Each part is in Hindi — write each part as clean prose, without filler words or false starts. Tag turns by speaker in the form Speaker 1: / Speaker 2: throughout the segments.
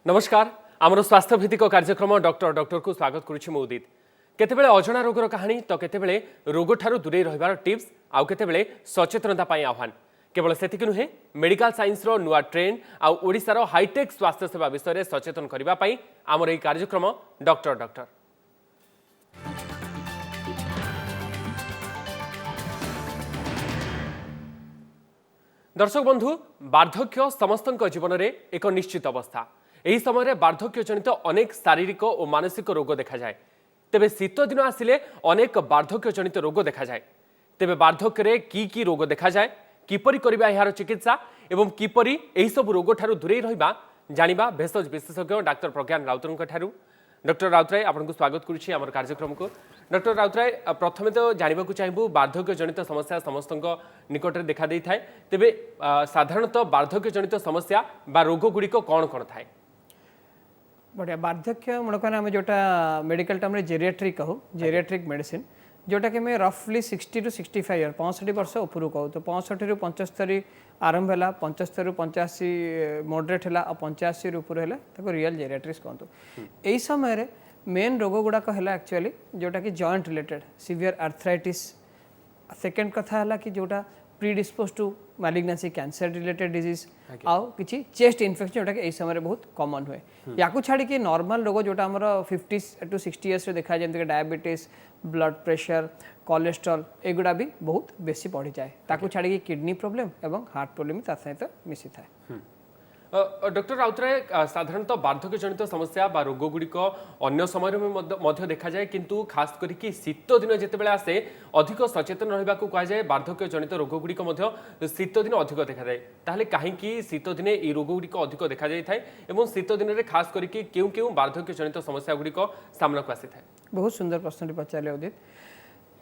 Speaker 1: नमस्कार आमर स्वास्थ्य भित्तिक कार्यक्रम डॉक्टर डॉक्टर को स्वागत करुछि मु उदित। केतेबेले अजणा रोगर कहानी तो केतेबेले रोग ठारू दूरे रहिबार टिप्स आउ केतेबेले सचेतनता पई आह्वान। केवल सेतिक नुहे मेडिकल साइंस रो नुआ ट्रेंड आउ ओडिसार हाईटेक स्वास्थ्य सेवा विषय में सचेतन करबा पई आमर एही कार्यक्रम डॉक्टर डॉक्टर। दर्शक बंधु, वार्धक्य समस्त जीवन में एक निश्चित अवस्था। यही समय वार्धक्य जनित अनेक शारीरिक और मानसिक रोग देखा जाए। तेबे शीत दिन आसिले अनेक वार्धक्य जनित रोग देखा जाए। तेबे वार्धक्य की रोग देखा जाए, किपरि करिबा यार चिकित्सा एवं किपरि एही सब रोग ठारू दूरे रहिबा जानिबा भेषज विशेषज्ञ डाक्टर प्रज्ञान राउतरଙ୍କ ठारू। डॉक्टर राउतराय आपनको स्वागत करुछि हमर कार्यक्रम को। डॉक्टर राउतराय प्रथमे तो जानबा को चाहबू वार्धक्य जनित समस्या समस्त निकट में देखा देई थाए। तेबे साधारणतः वार्धक्य जनित समस्या बा रोग गुड़िक कौन कौन थाए?
Speaker 2: बढ़िया वार्धक्य मुड़कन आम जोटा मेडिकल टर्म जेरिएट्रिक कहू, जेरिएट्रिक मेडिसिन जोटा कि रफली 60 टू 65 ईयर 65 वर्ष उपरू कहू। तो 65 रु 75 आरंभ है, 75 रु 85 मॉडरेट है और 85 ऊपर है रियल जेरिएट्रिक्स कहतु। यही समय मेन रोग गुड़ाक है एक्चुअली जोटा कि joint related severe arthritis. Second कथा है कि जोटा predispose to malignancy cancer related disease आउ किसी चेस्ट इन्फेक्शन जोटा कि समय बहुत कॉमन हुए। या छाड़ी कि नॉर्मल रोग जोटा आमर 50 टू 60 इयर्स देखा जाए डायबिटीज, ब्लड प्रेशर, कोलेस्ट्रॉल एगुड़ा भी बहुत बेसी बढ़ी जाए। ताकू छाड़ी कि किडनी प्रॉब्लम एवं हार्ट प्रॉब्लम सहित मिसी थाए।
Speaker 1: डॉक्टर राउतराय साधारणतः वार्धक्य जनित समस्या बा रोग गुड़िक अन्य समय में देखा जाए, किंतु खास करके शीत दिन जितेबाला आसे अधिक सचेतन रहा कहुए। वार्धक्य जनित रोग गुड़िक शीत दिन अधिक देखा जाए, ताहले कहीं शीत दिने ये रोग गुड़िक अधिक देखा जाए और शीत दिन में खास करके क्यों क्यों वार्धक्य जनित समस्या गुड़िक सामना को आसी थाए? बहुत
Speaker 2: सुंदर प्रश्न पचारे उदित।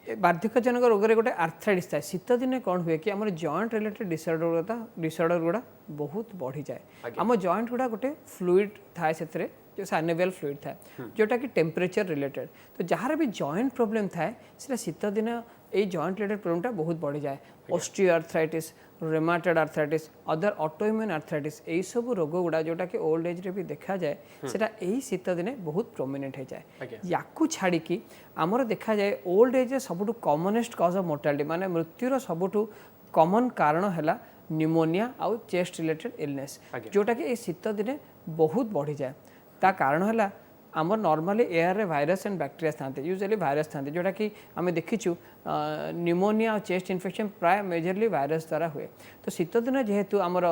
Speaker 2: वार्धक्यजनक रोग में गोटे आर्थराइटिस थाए। शीत दिन कौन हुए कि आम जॉइंट रिलेटेड डिसऑर्डर गुड़ा बहुत बढ़ी जाए। आम जॉइंट गुड़ा गोटे फ्लूइड थाए से जो साइनोवियल फ्लूइड थाए जोटा कि टेम्परेचर रिलेटेड। तो जहाँ भी जॉइंट प्रॉब्लम थाए से शीत दिन ये जॉइंट रिलेटेड प्रॉब्लमटा बहुत बढ़ी जाए। Osteoarthritis, rheumatoid arthritis, other autoimmune arthritis यही सब रोग गुड़ा जोटा कि ओल्ड एज रे भी देखा जाए सेटा यही शीत दिने बहुत प्रोमिनेंट हो जाए। याकू छाड़ी कि आमर देखा जाए ओल्ड एज सबुठु कॉमनेस्ट कॉज ऑफ मोर्टालिटी माने मृत्युर सबुठु कॉमन कारण है न्यूमोनिया आउ चेस्ट रिलेटेड इलनेस जोटा कि ये शीत दिने बहुत बढ़ी जाए। ता कारण है आमर नॉर्मली एयर रे वायरस एंड बैक्टीरिया था, यूजुअली वायरस था जोटा कि आम देखीचु न्यूमोनिया और चेस्ट इन्फेक्शन प्राय मेजरली वायरस द्वारा हुए। तो शीत दिन जेहेतु आमर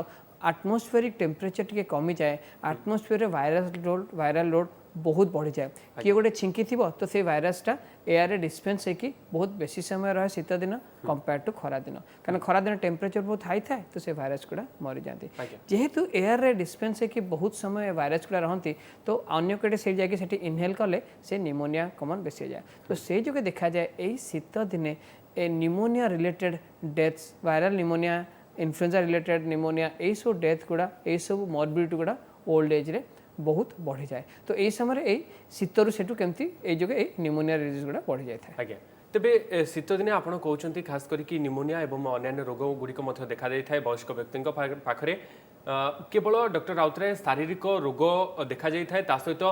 Speaker 2: आटमोस्फेरिक टेम्परेचर टी कमी जाए, आटमोस्फेयर वायरल लोड बहुत बढ़ी जाए। किए गोटे छिंकी थी तो से वायरसटा एयर रे डिस्पेंस होगी बहुत बेसी समय रहे शीत दिन कंपेयर टू खरा दिन। कारण खरा दिन टेम्परेचर बहुत हाई थाए तो से वायरस गुड़ा मरी जाती। जेहेतु एयर रे डिस्पेंस होगी बहुत समय वायरस गुड़ा रहती तो अन्य कटे से जाकि इनहेल कले से निमोनिया कमन बेसी जाए। तो से जो देखा जाए यही शीत दिने ए pneumonia related deaths, viral pneumonia, influenza related pneumonia यही सब डेथ गुड़ा यही सब मॉर्बिडिटी गुड़ा ओल्ड एज रे बहुत बढ़ी जाए। तो यही समय शीतरु सेठू केमती ये निमोनिया डिजीज गुड़ा बढ़ी जाए।
Speaker 1: तेबे शीत दिने आप कहते खास करके निमोनिया एवं अन्य रोग गुड़िक देखा जाए वयस्क व्यक्ति पाखरे केवल डॉक्टर राउतराय शारीरिक रोग देखा जाए ता सहित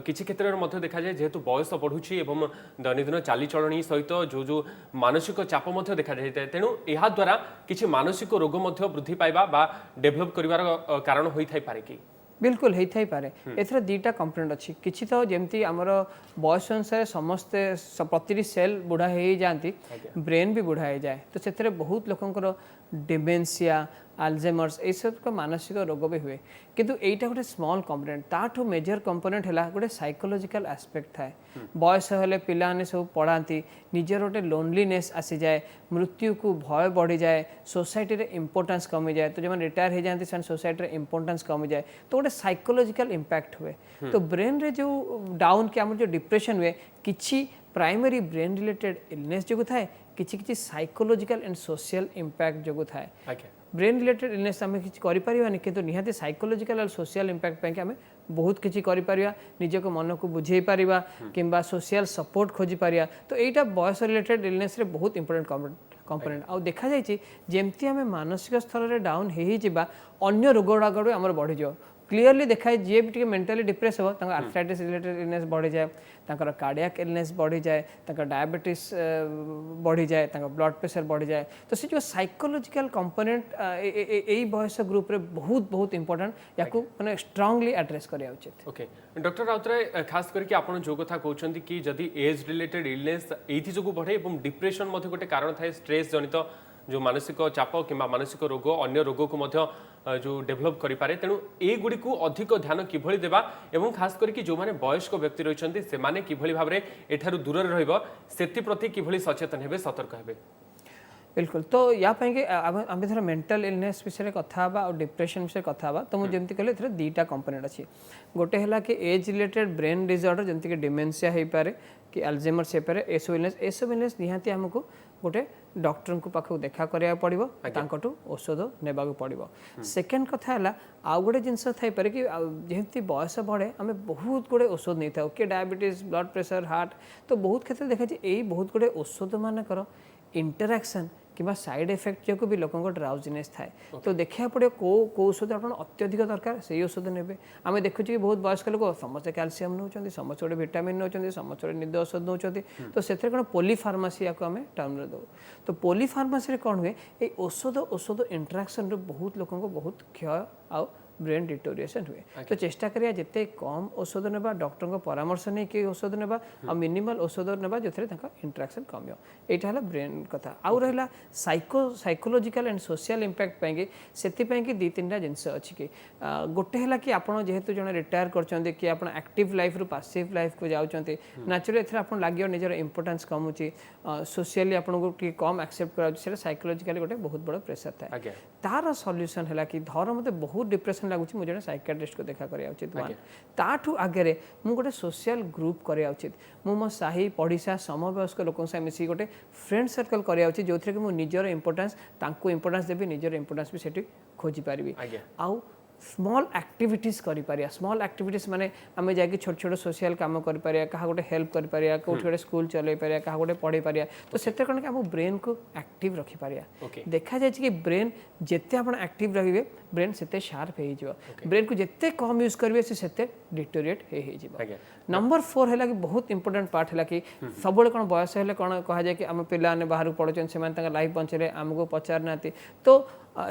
Speaker 1: किसी क्षेत्र में देखा जाए जेहेतु बयस बढ़ुची एवं दैनंदिन चालीचलणी सहित जो जो मानसिक चाप देखा जाए तेणु यह द्वारा किसी मानसिक रोग वृद्धि पाइबा डेभलप कर कारण होता है कि?
Speaker 2: बिल्कुल होता ही पारे। एथर दीटा कंपोनेंट अच्छी किसी तो जमती आमर बयस अनुसार समस्ते प्रति सेल बुढ़ा हो जाती, ब्रेन भी बुढ़ा हो जाए। तो से बहुत लोकंर डिमेंशिया, अल्जाइमर्स ये सब मानसिक रोग भी हुए। किंतु एटा गोटे स्मॉल कंपोनेंट, ताठू मेजर कंपोनेंट है गोटे साइकोलॉजिकल एस्पेक्ट थाए। बयस हेले पिलाने सब पढ़ाती, निजर गोटे लोनलीनेस आसी जाए, मृत्यु को भय बढ़ी जाए, सोसाइटी रे इंपोर्टेंस कमी जाए। तो जो रिटायर हो जाती सोसाइटी रे इंपोर्टेंस कमी जाए तो गोटे साइकोलॉजिकल इंपैक्ट हुए। तो ब्रेन रे जो डाउन के आम जो डिप्रेशन हुए किसी प्राइमरी ब्रेन रिलेटेड इलनेस जो थाए, किसी साइकोलॉजिकल एंड सोशल इंपैक्ट जो थाए। ब्रेन रिलेटेड इलनेस आम किसी करें कि निहाती साइकोलॉजिकल और सोशल इंपैक्ट आम बहुत किसी कर निज को मन को बुझे पारिबा किंबा सोशल सपोर्ट खोजी पारिबा। तो यहाँ बयस रिलेटेड इलनेस रे बहुत इंपोर्टेंट कंपोनेंट आउ देखा जाइए जमती आम मानसिक स्तर में डाउन हो अन्य रोग गुड़ाक आम बढ़ी जाओ क्लीयरली देखाए जी भी मेंटली डिप्रेस हो आर्थराइटिस रिलेटेड इलनेस बढ़ी जाए कार्डियाक इलनेस बढ़ी जाए डायबिटीज बढ़ी जाए ब्लड प्रेशर बढ़ी जाए तो से जो साइकोलॉजिकल कंपोनेंट यही बयस ग्रुप रे बहुत बहुत इंपोर्टेंट या माने स्ट्रांगली एड्रेस करिया उचित।
Speaker 1: ओके डॉक्टर राउतराय खास करके आपण जो कथा कहउछंती कि जदि एज रिलेटेड इलनेस एथि जो बढ़े और डिप्रेशन मध्ये गोटे कारण थाए स्ट्रेस जनित जो मानसिक चाप कि मानसिक रोग अन्य रोग को मध्य जो डेभलप करि पारे तेणु ए गुडी को अधिक ध्यान किभଳି देबा एवं खास करके जो माने वयस्क व्यक्ति रहिछंती से माने किभଳି भाबरे एठारु दूर रहइबो सेति प्रति किभଳି सचेतन हेबे सतर्क हेबे।
Speaker 2: बिल्कुल तो या कि आम थोड़ा मेंटल इलनेस विषय कथा और डिप्रेशन विषय कथा तो मुझे कहले थोड़ा दुईटा कंपोनेंट अच्छी गोटे है कि एज रिलेटेड ब्रेन डिसऑर्डर जमती कि डिमेंशिया हो पारे कि अल्जाइमर्स हो पारे एसब इलनेस निहाती आमको गोटे डॉक्टर को पाखु देखा करिया पड़िबो तांकटू औषध नेबा पड़िबो। सेकेंड कथा है आउ गोटे जिनस थाई पारे कि जेहती बयस बढ़े आम बहुत गुड़े औषध नहीं था कि डायबिटीज ब्लड प्रेशर हार्ट तो बहुत क्षेत्र देखा यही बहुत गुड़े औषध मानकर इंटरैक्शन कि साइड इफेक्ट जो भी लोक ड्राउजिनेस थाए तो देखा पड़े कौ औषध आप अत्यधिक दरकार से औषध ने आम देखुचे कि बहुत वयस्क लोक समस्ते कैल्सीयम नौ समस्त गोटे भिटामिन नौ समस्त गोटे निद औषध नौ तो से कौन पोलीफार्मासी या आम टर्म दो तो पोलीफार्मासी कौन हुए ये औषध इंटराक्शन बहुत लोक बहुत क्षय आ ब्रेन डिटोरिएशन हुए तो चेष्टा करिया जिते कम औषध नेबा डॉक्टर को परामर्श नहीं कि औषध नेबा आ मिनिमल औषध नेबा जो इंटराक्शन कमियो एटा हला ब्रेन कथा आउ रहला साइकोलॉजिकल एंड सोशल इंपैक्ट पाएंगे सेति पाएंगे दी तीनटा जिंस अछि कि गोटे हला कि आपण जेहेतु जने रिटायर करचंदे कि आपण एक्टिव लाइफ रु पैसिव लाइफ को जाउचंते नेचुरली एथरा आपण लागियो निजर इंपोर्टेंस कम होची सोशली आपण को कि कम एक्सेप्ट करा से साइकोलॉजिकली गोटे बहुत बड़ प्रेशर थाए तार सॉल्यूशन हला कि धर मते बहुत डिप्रेशन लगुच मुझे साइकियाट्रिस्ट को देखा करिया उचित वन ताठू आगे मु गोटे सोशल ग्रुप करिया उचित मु मो साही पड़िशा समवयस्क लोकों से मिसी गोटे फ्रेंड सर्कल करिया उचित जो कि मु निजर इंपोर्टेंस तांको इंपोर्टेंस देबी निजर इंपोर्टेंस भी सेठी खोजी पारिबी आउ स्मॉल एक्टिविटीज करि पारिया स्मॉल एक्टिविटीज माने आमे जाके छोट छोट सोशल काम करि पारिया कहा गोटे हेल्प करि पारिया कोठ गोटे स्कूल चलै पारिया कहा गोटे पढ़ै पारिया तो सेते कोन कि हम ब्रेन को एक्टिव रखि पारिया देखा जाय कि ब्रेन जेते आपण एक्टिव रहिबे ब्रेन सेते शार्प हे जिवो ब्रेन को जेते कम यूज करबे से सेते डिटोरिएट हे जिवो। नंबर 4 है कि बहुत इंपोर्टेंट पार्ट है कि सब कौन बयस है कौन कहा जाए कि आम पिला बाहर पढ़ुन से लाइफ बंचले आमको पचार ना तो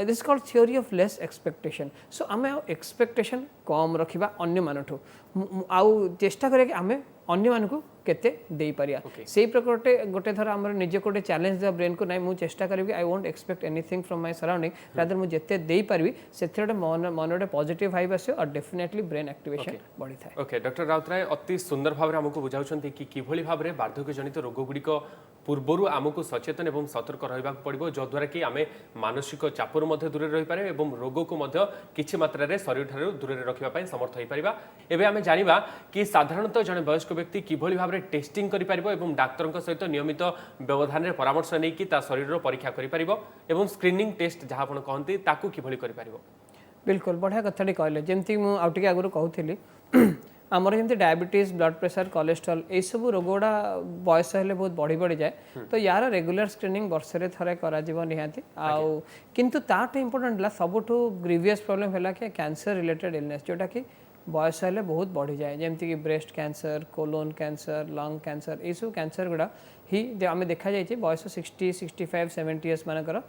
Speaker 2: this called theory of less expectation so आम एक्सपेक्टेशन कम रखा अन्य मानठू आउ चेष्टा करिया कि आम अन्य मानकु केते देई पारिया सेही प्रकार गोटे थर हमर निजे कोटे चैलेंज द ब्रेन को नै मु चेष्टा करिवि कि I won't expect anything from my surrounding rather मु जेते देई पारिवि सेथे मन पॉजिटिव वाइब आसे और डेफिनेटली ब्रेन एक्टिवेशन बढ़ी थाए।
Speaker 1: ओके डॉक्टर राउतराय अति सुंदर भाव हमको बुझाउछंती कि किभଳି भाबरे वार्धक्य जनित रोग गुडी को पूर्वरु आमको सचेतन एवं सतर्क रहिबा पड़िबो जद्वारा कि आमे मानसिक चापर मध्य दूर रहि पारे एवं रोग को मध्य किछि मात्रा रे शरीर ठारू दूर रखिबा पई समर्थ होई परिबा। एबे आमे जानिबा कि साधारणतः जने वयस्क व्यक्ति किभଳି भाबरे टेस्टिंग करि परिबो एवं डाक्टर सहित नियमित व्यवधान रे परामर्श नै कि ता शरीर परीक्षा करि परिबो एवं स्क्रीनिंग टेस्ट जहाँ आपण कहंती ताकू किभଳି करि परिबो।
Speaker 2: बिल्कुल बढ़िया कथाटी कहले जेमती मु आउटिके आगुरु कहूथिली आमर जमी डायबिटीज ब्लड प्रेशर कोलेस्ट्रॉल ये सब रोग गुड़ा बयस हेले बहुत बढ़ी बढ़ी जाए तो यार रेगुलर स्क्रीनिंग वर्ष रे थरे करा जीव निहाती आउ किंतु ताठ इंपोर्टेंट सबुठु ग्रीवियस प्रॉब्लम है कि कैंसर रिलेटेड इलनेस जोटा कि बयस हेले बहुत बढ़ी जाए जमती कि breast cancer colon cancer lung cancer ये सब कैंसर गुड़ा ही आम देखा जाए बयस 60 65 70 इयर्स मानकर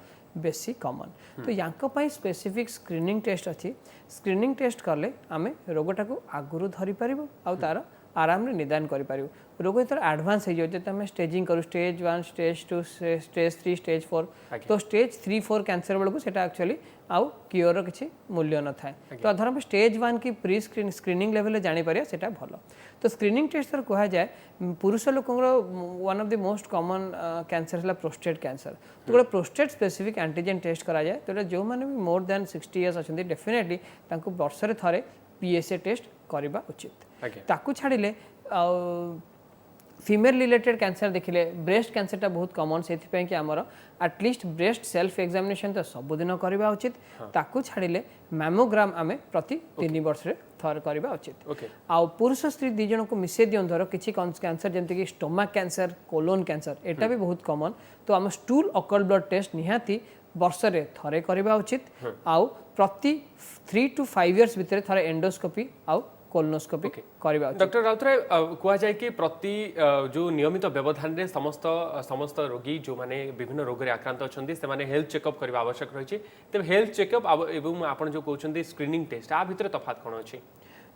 Speaker 2: बेसी कॉमन तो यांको पाई स्पेसिफिक स्क्रीनिंग टेस्ट अच्छी स्क्रीनिंग टेस्ट कले आम रोगटा को आगुरु धरी पारिबो आ तार आराम रे निदान करि पारिबो रोग इतर एडवांस हो जाए आम स्टेजिंग करूँ स्टेज 1 स्टेज 2 स्टेज 3 स्टेज 4 तो स्टेज 3 4 कैंसर बेलू से एक्चुअली आउ क्योर किसी मूल्य न था तो धर हम स्टेज 1 की प्री स्क्रीनिंग लेवल जानी पारिया सेटा भल तो स्क्रीनिंग टेस्ट तर कहा जाए पुरुष लोकंर one of the most common cancer है प्रोस्टेट कैंसर तो गोटे प्रोस्टेट स्पेसिफिक एंटीजन टेस्ट करा जाए तो जो मैंने भी मोर देन 60 इयर्स अच्छा डेफिनेटली वर्ष रे थरे पीएसए टेस्ट करवा उचित ताकू छाड़िले फीमेल रिलेटेड कैंसर देखिले ब्रेस्ट कैंसरटा बहुत कॉमन से कि आमर एटलिस्ट ब्रेस्ट सेल्फ एग्जामिनेशन तो सबुदिन करवा उचित ताकू छाड़िले मैमोग्राम आमे प्रति 3 वर्ष रे थर करवा उचित आउ पुरुष स्त्री दी जन को मिसे दियो धर किछि कैंसर जमती कि स्टोमक कैंसर कोलोन कैंसर एटा भी बहुत कॉमन तो आम स्टूल अकल्ट ब्लड टेस्ट निहाती वर्ष रे थरे करवा उचित आउ प्रति 3 to 5 इयर्स भितर थरे एंडोस्कोपी आउ कोलोनोस्कोपी करबा उचित।
Speaker 1: डॉक्टर राउतराय कुआ जाए कि प्रति जो नियमित व्यवधान रे समस्त समस्त रोगी जो माने विभिन्न रोग रे आक्रांत अछंती से माने हेल्थ चेकअप करबा आवश्यक रहिछि। तबे हेल्थ चेकअप एवं आपण जो कहउछंती स्क्रीनिंग टेस्ट आ भितर तफात कोन अछि?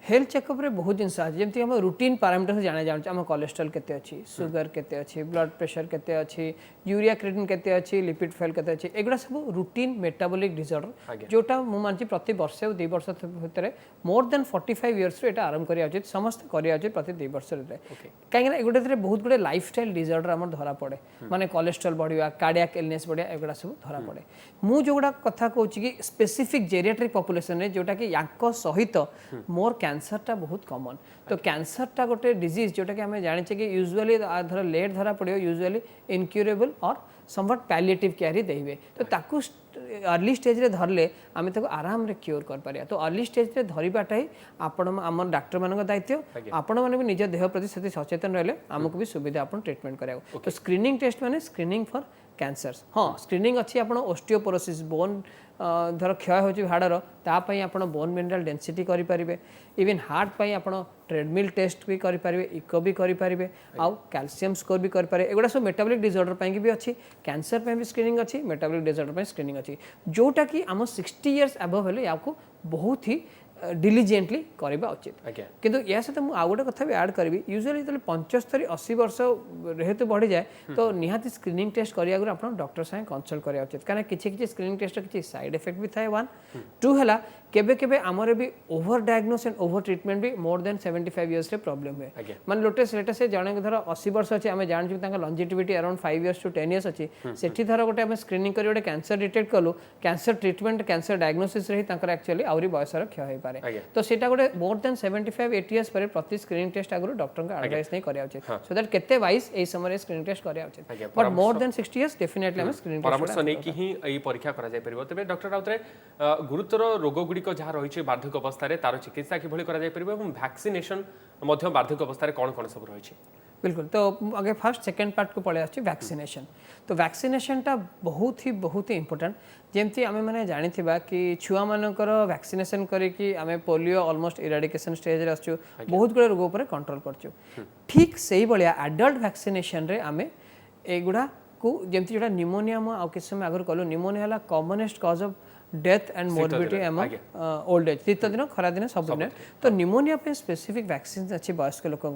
Speaker 2: हेल्थ चेकअप रे बहुत जिनस आज जमती हम रूटीन पैरामीटर जाने जान आम कोलेस्ट्रॉल केते अछि, सुगर केते अछि, ब्लड प्रेशर केते अछि, यूरिया क्रिएटिनिन केते अछि, लिपिड फाइल केते अछि, एगुडा सब रूटीन मेटाबॉलिक डिसऑर्डर जोटा मु मानछि प्रति वर्ष और 2 वर्ष भितर मोर देन 45 इयर्स रे एटा आरंभ करिया उचित, समस्त करिया उचित प्रति 2 वर्ष रे। काहे ना एगुडा रे बहुत गुडे लाइफस्टाइल डिसऑर्डर हमर धरा पड़े, माने कोलेस्ट्रॉल बढ़िया, कार्डियक इलनेस बढ़िया, एगुडा सब धरा पड़े। मु जोगुडा कथा कहूछि कि स्पेसिफिक जेरियाट्रिक पॉपुलेशन रे जोटा कि याको सहित मोर कैंसर टा बहुत कॉमन। तो कैंसर टा गोटे डिजीज जोटा कि हमें जाने कि यूजुअली धर लेट धरा पड़ो, यूजुअली इनक्यूरेबल और समवट पैलिएटिव केयर ही देबे। तो ताकू अर्ली स्टेज रे धरले आमे ताको आराम रे क्योर कर पारिया। तो अर्ली स्टेज रे धरिबाटा ही आपण हमर डॉक्टर मानक दायित्व, आपण माने भी निज देह प्रति सती सचेतन रहले हमको भी सुविधा आपण ट्रीटमेंट करिया। तो स्क्रीनिंग टेस्ट माने स्क्रीनिंग फॉर कैंसर्स। हाँ स्क्रीनिंग अच्छी आपण ओस्टियोपोरोसिस बोन धर क्षय होची हाड़र तापाई आपण बोन मिनरल डेंसिटी करि परिबे, इवन हार्ट पाई आपण ट्रेडमिल टेस्ट भी करि परिबे, इको भी करि परिबे, आउ कैल्शियम स्कोर भी करि परिबे। एगुडा सब मेटाबॉलिक डिसऑर्डर पाई भी अच्छी, कैंसर पे भी स्क्रीनिंग अच्छी, मेटाबॉलिक डिसऑर्डर पे स्क्रीनिंग अच्छी, जोटा कि आम 60 इयर्स अबव हेले याको बहुत ही डिलिजेंटली करबा उचित। किंतु या सहित मु आ गोटे कथा भी ऐड करबी, यूजुअली जब 75-80 वर्ष रेहेतु बढ़ी जाए तो निहाती स्क्रीनिंग टेस्ट करिया गुर आपण डॉक्टर साथे कंसल्ट करिया उचित। कारण किछि स्क्रीनिंग टेस्ट किछि साइड इफेक्ट भी थाए 1 2 हला केबे केबे हमरे भी over diagnose and over treatment भी मोर देन 75 इयर्स रे प्रॉब्लम हुए। मान लेटे से जणे धर 80 वर्ष अछि हमें जान छु ताका longevity around 5 years to 10 years अछि, सेठी धर गोटे हमें स्क्रीनिंग करी गोटे कैंसर डिटेक्ट कलु, कैंसर ट्रीटमेंट कैंसर डायग्नोसिस रे ताकर एक्चुअली आउरी बयसर क्षय होई पारे। तो सेटा गोटे मोर देन 75-80 इयर्स पर प्रति स्क्रीनिंग टेस्ट आगु डॉक्टर का एडवाइस नहीं करिया उचित, सो दैट केते वाइज ए समय स्क्रीनिंग टेस्ट करिया उचित। But more than 60 years definitely हम स्क्रीनिंग टेस्ट
Speaker 1: परामर्श नै कि ही ए परीक्षा करा जाय परिबो। तबे डॉक्टर राउतरे गुरुतर रोग गुडी को जहा रहिछि बार्धक्य अवस्था रे तार चिकित्सा कि भली करा जाय परिबो एवं वैक्सीनेशन मध्य बार्धक्य अवस्था रे कोन सब रहिछि?
Speaker 2: बिल्कुल। तो आगे फर्स्ट सेकंड पार्ट को पड़े आछि वैक्सीनेशन। तो वैक्सीनेशन टा बहुत ही इंपोर्टेंट। जेमती आमे माने जानि थिबा कि छुआ मानकर वैक्सीनेशन करी कि आमे पोलियो ऑलमोस्ट इराडिकेशन स्टेज रे आछु, बहुत गुडे रोग ऊपर कंट्रोल करछु। ठीक सेही बलिया एडल्ट वैक्सीनेशन रे आमे एगुडा को जेमती जोटा निमोनिया म आ किस समय आगर कलो, निमोनिया हला commonest cause of death and morbidity among old age, शीत दिन खरा दिन सब दिन। तो निमोनिया पे स्पेसिफिक वैक्सीन अच्छी वयस्क लोक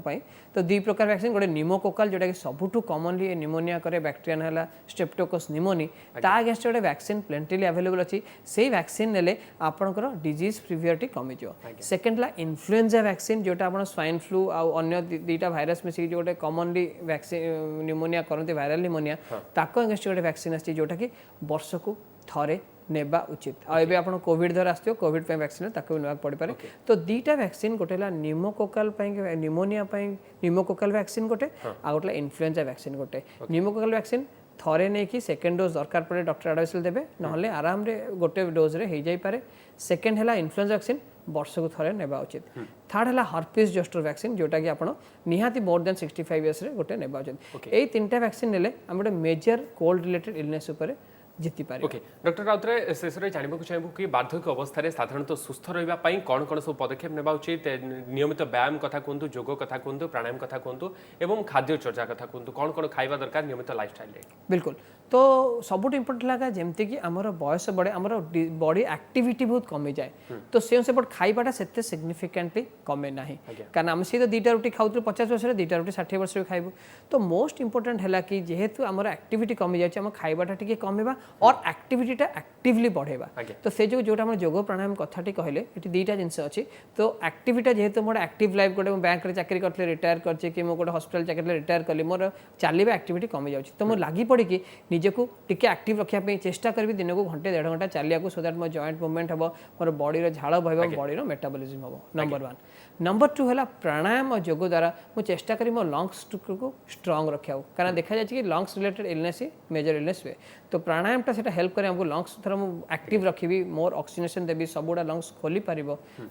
Speaker 2: तो 2 प्रकार वैक्सीन, गोटे निमोकोकाल जोटा कि सबुठु कॉमनली निमोनिया करे बैक्टेरिया हला स्ट्रेप्टोकोकस निमोनी, ता अगेंस्ट गोटे वैक्सीन प्लेंटिली अवेलेबल अच्छी। से वैक्सीन नेले आपनकर डिजीज प्रिवियरिटी कमी जो। सेकंड ला इन्फ्लुएंजा वैक्सीन जोटा आपण स्वाइन फ्लू आ अन्य 2टा वायरस मिसी जोटे कॉमनली वैक्सीन निमोनिया करते वायरल निमोनिया, ताको अगेंस्ट गोटे वैक्सीन अच्छी जोटा कि वर्ष को थरे नेबा उचित। आबे आपण कोविड धर आस्थियो, कोविड पे वैक्सीन ताको नेबा पड़ पारे। तो 2टा वैक्सीन गोटेला निमोकोकाल पे निमोनिया पे निमोकोकाल वैक्सीन गोटे, आ गोटेला इन्फ्लुएंजा वैक्सीन गोटे। निमोकोकाल वैक्सीन थरे नै कि सेकंड डोज दरकार पड़े डॉक्टर एडवाइस देबे, नहले आराम रे गोटे डोज रे हे जाई पारे। सेकंड हला इन्फ्लुएंजा वैक्सीन वर्ष को थरे नेबा उचित। थर्ड हला हर्पिस जोस्टर वैक्सीन जोटा कि आपण निहाती मोर देन 65 इयर्स रे गोटे नेबा उचित। एई 3टा वैक्सीन नेले हम गोटे मेजर कोल्ड रिलेटेड इलनेस ऊपर जीति पारे।
Speaker 1: ओके डॉक्टर राउतरे शेष रे जानिबो चाहबो कि बार्धक्य अवस्था रे साधारणतः सुस्थ रहबा पई कोन सब पदक्षेप नेबा उचित? नियमित व्यायाम कथा कोंतु, योग कथा कोंतु, प्राणायाम कथा कोंतु एवं खाद्य चर्चा कथा कोंतु, कोन खाइबा दरकार नियमित लाइफस्टाइल रे? बिल्कुल। तो सबुठ इंपोर्टेंट लगा जेमती कि हमर बयस बड़े हमर बॉडी एक्टिविटी बहुत कमी जाए, तो से से बट खाइबाटा सेते सिग्निफिकेंटली कमे नाही। कारण हम से तो 2टा रोटी खाउतु 50 वर्ष रे, 2टा रोटी 60 वर्ष रे खाइबो। तो मोस्ट इंपोर्टेंट हैला कि जेहेतु हमर एक्टिविटी कमी जाय हम खाइबाटा टिके कमेबा और एक्टिविटीटा एक्टिवली बढ़ेबा। तो से जोटा हम योग प्राणायाम कथाटी कहले एटी 2टा जिंस अछि। तो एक्टिविटी जेहेतु मोर एक्टिव लाइफ गोटे बैंक रे चाकरी करथले रिटायर करचे कि मो गोटे हॉस्पिटल चाकरी रिटायर करली, मोर चलीबा एक्टिविटी कमी जाउछि। तो मो लागि पड़ी कि निजको टिके एक्टिव रखिया पे चेष्टा करबी, दिन को घंटे 1.5 घंटा चलिया को, सो दैट मो जॉइंट मूवमेंट हबो, मोर बॉडी रे झाळ बहबो, बॉडी रो मेटाबॉलिज्म हबो। नंबर 1।
Speaker 2: नंबर 2 है प्राणायाम और योग द्वारा मुझे चेष्टा करी मो लंग्स को स्ट्रांग रखा कारण देखा जाए कि लंग्स रिलेटेड इलनेस ही मेजर इलनेस हुए तो प्राणायामटा से हेल्प करे हमको लंग्स थोड़ा मुझे एक्टिव रखी मोर ऑक्सीजनेशन देवी सब गुड़ा लंग्स खोली पार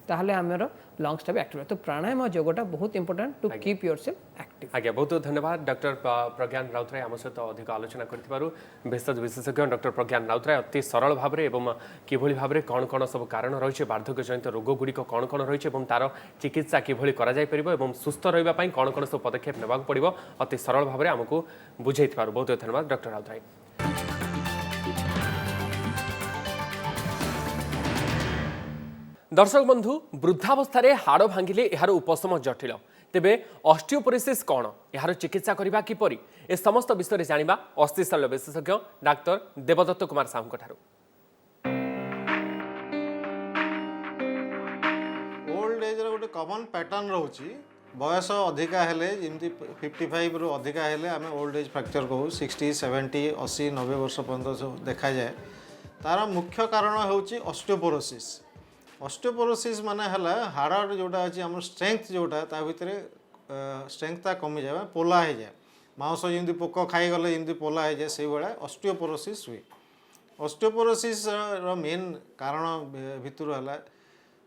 Speaker 2: ताहले आमर लंग्सटा भी एक्टिव तो प्राणायाम और योगटा बहुत important to keep yourself active.
Speaker 1: आज्ञा बहुत बहुत धन्यवाद डॉक्टर प्रज्ञान राउतराय आम सहित अधिक आलोचना कर भेषज विशेषज्ञ डॉक्टर प्रज्ञान राउतराय अति सरल भाव में किभली भाव में कौन कौन सब कारण रही वार्धक्य जनित रोग गुड़िक कौन कौन रही तार चिकित्सा किभली करा जाय परिबो एवं सुस्थ रहिबा पई कौन कौन सब पदक्षेप नेबाक पड़िबो अति सरल भाव में आमको बुझाइथिबारु बहुत बहुत धन्यवाद डॉक्टर राउतराय। दर्शक बंधु वृद्धावस्था हाड़ भांगिले यार उपशम जटिल तेबे ऑस्टियोपोरोसिस कौन यार चिकित्सा करबा किपरि ए समस्त विषय जानिबा अस्थिशल्य विशेषज्ञ डाक्टर देवदत्त कुमार साहू ठारू।
Speaker 3: ओल्ड एज गोटे कमन पैटर्न रोची बयस अधिका हेले जमती 55 रु अधिका हेले आमे ओल्ड एज फ्रैक्चर कहू 60 70 80 90 वर्ष पर्यंत देखा जाए तार मुख्य कारण होची ऑस्टियोपोरोसिस। ऑस्टियोपोरोसिस माने हला हाड़ जोटा अच्छी आम स्ट्रेंथ जोटा ता भितर स्ट्रेंथटा कमी जाए पोला हो जाए मांस जमी पोक खाईगले जमी पोला हो जाए से भाया ऑस्टियोपोरोसिस हुए। ऑस्टियोपोरोसिस मेन कारण भितर है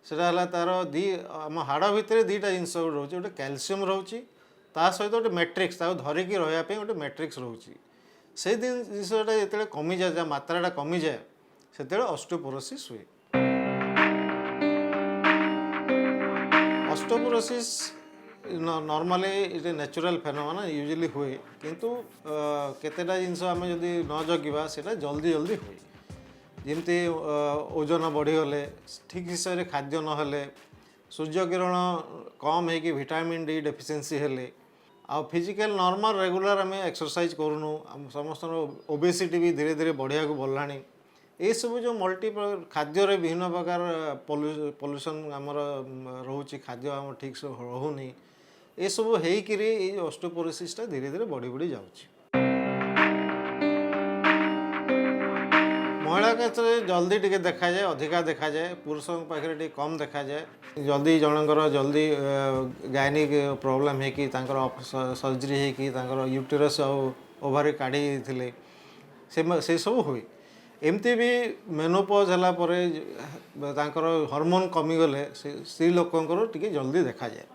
Speaker 3: सेटा तार आम हाड़ भितर दुईटा जिनस रोचे गोटे कैल्शियम रोचे ता सहित गोटे मैट्रिक्स धरिकी रही गोटे मैट्रिक्स रोचे से जिनसा जो कमी जाए मात्राटा कमी जाए से ऑस्टियोपोरोसिस हुए। Osteoporosis normally it natural phenomena usually हुए किंतु केतेटा जिनस आम जदि न जगिबा सेटा जल्दी जल्दी हुए जमती ओजन बढ़ीगले ठीक हिसाब से खाद्य नहेले सूर्य किरण कम है विटामिन डी डेफिशिएंसी हेले आ फिजिकल नॉर्मल रेगुलर आम एक्सरसाइज करूनु समस्त ओबेसिटी भी धीरे धीरे बढ़िया को बढ़लानी ये सब जो मल्टीपल खाद्य विभिन्न प्रकार पॉल्यूशन आमर रोचे खाद्य आम ठीक से रोनी ये सब होकर ऑस्टियोपोरोसिसटा धीरे धीरे बढ़ी बढ़ी जाऊँगी। महिला क्षेत्र में जल्दी टिके देखा जाए अधिका देखा जाए पुरुषों पाखे टे कम देखा जाए जल्दी जनकर जल्दी गायनिक प्रोब्लेम है कि सर्जरी है कि यूटेरस ओभारी काढ़ी से सब हुए एमती भी मेनोपॉज है हार्मोन कमीगले स्त्री लोकंर टिके जल्दी देखा जाए।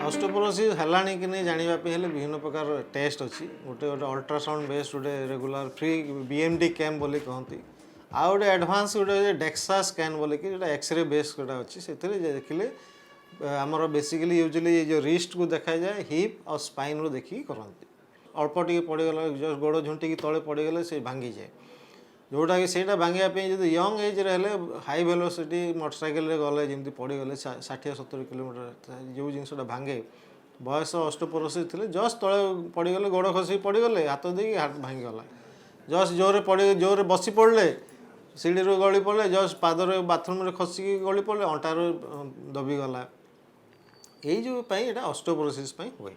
Speaker 3: ऑस्टियोपोरोसिस है कि नहीं जानापी विभिन्न प्रकार टेस्ट अच्छी गोटे गोटे अल्ट्रासाउंड बेस्ड गोटे रेगुलर फ्री बीएमडी कैम्प बोली कहती आ गोटे एडवांस गोटे डेक्सा स्कैन बोलिक एक्सरे बेस्ड गोटे अच्छी से देखिले आमर बेसिकली यूजुअली जो रिस्ट को देखा जाए हिप और स्पाइन रो देखिए करती अल्प टे पड़गला जस्ट गोड़ झुंटिकी तले पड़गले से भांगी जाए जोटा कि से भांगापी जो यंग एज रे हाई वेलोसिटी मोटरसाइकेल गले जमी पड़गले 60-70 किलोमीटर जो जिनसा भांगे बयस ऑस्टियोपोरोसिस थे जस्ट तले पड़गले गोड़ खसी पड़गले हाथ देकी हाथ भांगीगला जस्ट जोरे बस पड़े सीढ़ी गली पड़े जस्ट पादर बाथरूम में खसिकी गली पड़े अंटार दबीगला यही ऑस्टियोपोरोसिस हुए।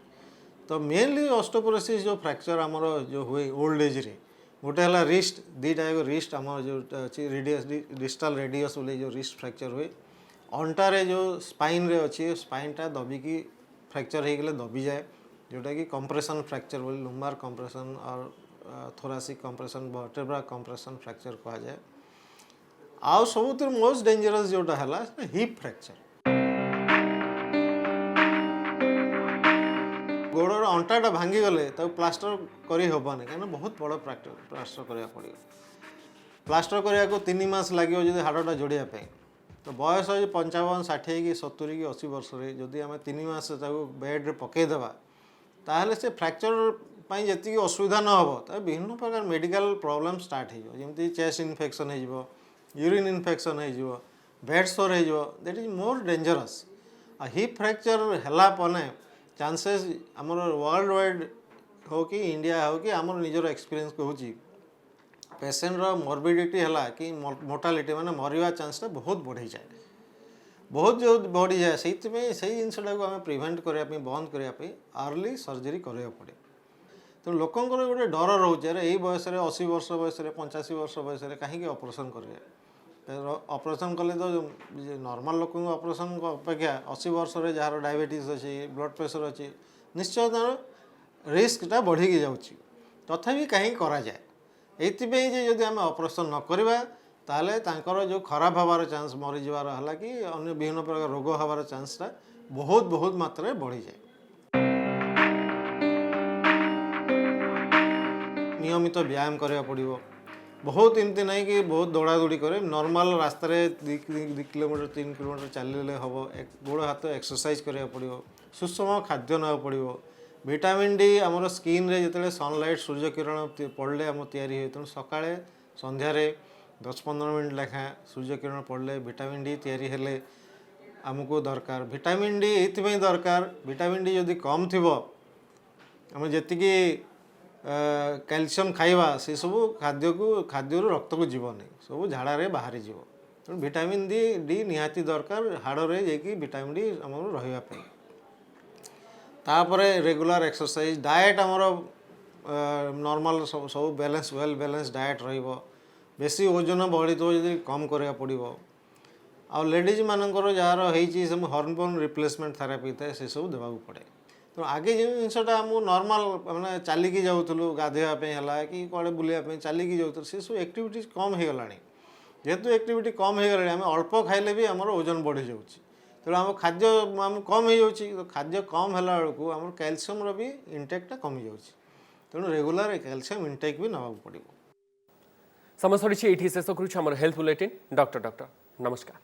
Speaker 3: तो मेनली ऑस्टियोपोरोसिस जो फ्रैक्चर आमर जो हुए ओल्ड एज रे गोटे है रिस्ट दीटा रिस्ट आम जो अच्छी रेडियस डिस्टल रेडियस बोले जो रिस्ट फ्रैक्चर हुए अंटारे जो स्पाइन रे अच्छी स्पाइनटा दबिकी फ्रैक्चर हो गले दबी जाए जोटा कि कंप्रेशन फ्रैक्चर बोले लुम्बार कंप्रेशन और thoracic compression vertebra compression fracture कहा जाए। आउ सब मोस्ट डेंजरस जोटा है हिप फ्रैक्चर गोड़र अंटाटा भांगीगले प्लास्टर करी हेनी कहीं बहुत बड़ प्लास्टर करा पड़े प्लास्टर करने को 3 मास लगे जो हाड़टा जोड़ापी तो बयस 55 60 कि 70 कि 80 वर्ष जदि आम 3 मास बेड्रे पकईदेवा ताहले से फ्रैक्चर जी असुविधा न हो विभिन्न प्रकार मेडिकल प्रॉब्लम स्टार्ट होमती चेस्ट इन्फेक्शन हो यूरिन इन्फेक्शन हो बेड सोर हो दैट इज मोर डेंजरस। आ हिप फ्रैक्चर है चांसेस आमर वर्ल्ड वाइड हो कि इंडिया हो कि आमर निजर एक्सपीरियंस कहूँ पेसेंट मॉर्बिडिटी है कि मोर्टालिटी माने मरवा चांसटा बहुत बढ़ी जाए बहुत जो बढ़ी जाए से जिनसा आम प्रिभेन्ट करने बंद करने अर्ली सर्जरी करा पड़े। तो लोकंर गोटे डर रोचे यही बयस 80 वर्ष बयस 85 वर्ष बयस कहीं ऑपरेशन करेंगे ऑपरेशन कले तो नॉर्मल लोक ऑपरेशन अपेक्षा 80 वर्ष रे जार डायबिटीज अच्छी ब्लड प्रेशर अच्छी निश्चय तार रिस्कटा बढ़ी जाऊँगी तथापि कहीं करा जाए एइथिपाई जे जदि आम ऑपरेशन न करवा ताले तांकर जो खराब हबार चांस मरी जवार हला कि अन्य विभिन्न प्रकार रोग हबार चांसटा बहुत बहुत मात्रा बढ़ी जाए। नियमित व्यायाम करा पड़ो बहुत एमती नहीं कि बहुत दौड़ा दौड़ी करे नॉर्मल रास्ता 2 किलोमीटर 3 किलोमीटर चलिए हम गोड़ हाथ एक्सरसाइज करा पड़ो सुषम खाद्य ना पड़ो विटामिन डी आमर स्किन रे जिते सनलाइट सूर्य किरण पड़े आम तैयारी हुए तेणु सकाळे संध्यारे 10-15 मिनट लेखा सूर्य किरण पड़े विटामिन डी तैयारी हेले आमको दरकार विटामिन डी ये दरकार विटामिन डी जदि कम थी आम जी कैल्शियम खाइबा से सब खाद्य को खाद्य रक्त को जीवनी सब झाड़े बाहरी जीव तेणु विटामिन डी निहाती दरकार हाड़े जाकि विटामिन डी आम रही तापरे रेगुलर एक्सरसाइज डाएट आमर नॉर्मल सब बैलेंस वेल बैलेंस डाएट रहिबो बेसी ओजन बढ़ी तो जदि कम करा पड़ो आ लेडीज मानकर जार होती सब हॉर्मोन रिप्लेसमेंट थेरापी थाए से सब देवाक पड़े तो आगे जो जिनसा आम नॉर्मल मैंने चलिकी जाऊँ गाधेवाई है कि कड़े बुलायापी चलिकी जाऊँ से सब एक्टिविटी कम हो गला जेहेतु एक्टिविटी कम हो गला आम अल्प खाइले भी आमर ओजन बढ़ी जाऊँगी तेणु आम खाद्य आम कम हो जाऊँगी तो खाद्य कम है बेलू आम कैल्शियम भी इंटेक्टा कमी जाऊँगी तेणु रेगुलर कैल्शियम इंटेक भी नाक पड़ो।
Speaker 1: समस्त ये शेष करुच्छे आम हेल्थ बुलेटिन डॉक्टर नमस्कार।